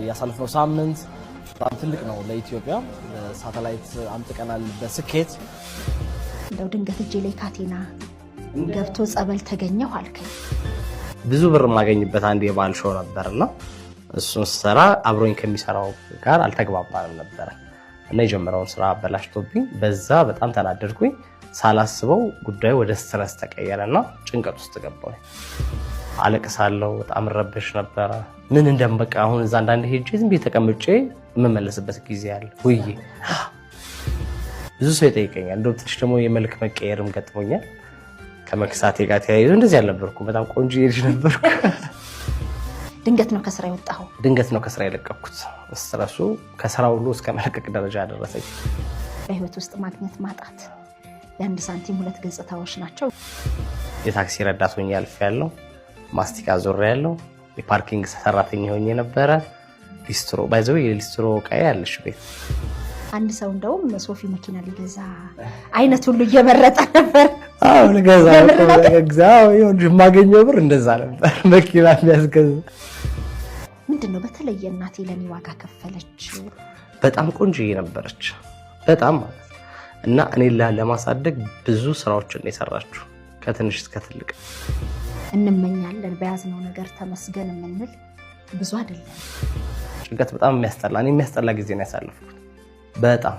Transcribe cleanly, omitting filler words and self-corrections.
ያሳለፈው ሳምንት በጣም ትልቅ ነው ለኢትዮጵያ ሳተላይት አምጥቀናል በስኬት እንደው ድንገት እጄ ላይ ካቴና ገብቶ ጸበል ተገኘው አልከኝ ብዙ ብር ማገኝበት አንድ የባል ሾው ነበርና እሱን ሰራ አብሮኝ ከሚሰራው ጋር አልተግባባንም ነበር እና የጀመረውን ስራ አበላሽቶብኝ በዛ በጣም ተናደድኩኝ ሳላስበው ጉዳዩ ወደ ስትረስ ተቀየረና ጭንቀት ውስጥ ገባሁ አለቅሳለሁ በጣም ረብሽ ነበር ምን እንደምበቃ አሁን እዛ አንዳንድ ሄጄ ዝም ብዬ ተቀምጬ መመለስበት ጊዜ አለ ወይ ብዙ ሰው ይጠይቀኛል እንደው ትንሽ ደግሞ የመልክ መቀየርም ገጥሞኛል ከመክሳቴ ጋር ተያይዞ እንደዚህ አልነበርኩም በጣም ቆንጆ ልጅ ነበርኩ ድንገት ነው ከስራ የወጣው ድንገት ነው ከስራ የለቀኩት ስትረሱ ከስራው ሁሉ እስከ መልቀቅ ደረጃ ደረሰኝ በህይወት ውስጥ ማግኘት ማጣት የአንድ ሳንቲም ሁለት ገጽታዎች ናቸው የታክሲ ረዳት ሆኜ አልፌያለሁ ማስቲካ ዞሬያለሁ የፓርኪንግ ሰራተኛ ሆኜ ነበር ሊስትሮ ባይዘው የሊስትሮ ቃይ ያለሽ ቤት አንድ ሰው እንደውም ሶፊ መኪና ሊገዛ አይነት ሁሉ እየመረጠ ነበር አዎ ለገዛ እግዚአው ይሁን ማገኘው ብር እንደዛ ነበር መኪና የሚያስገዛ ምንድነው በተለየ እናቴ ለኔ ዋጋ ከፈለች በጣም ቆንጆ ነበረች በጣም እና እኔ ለማሳደግ ብዙ ስራዎችን የሰራችሁ ከትንሽ እስከ ትልቅ እንመኛለን በያዝነው ነገር ተመስገን የምንል ብዙ አይደለም ጭንቀት በጣም የሚያስጠላ ጊዜ ነው ያሳለፍኩት በጣም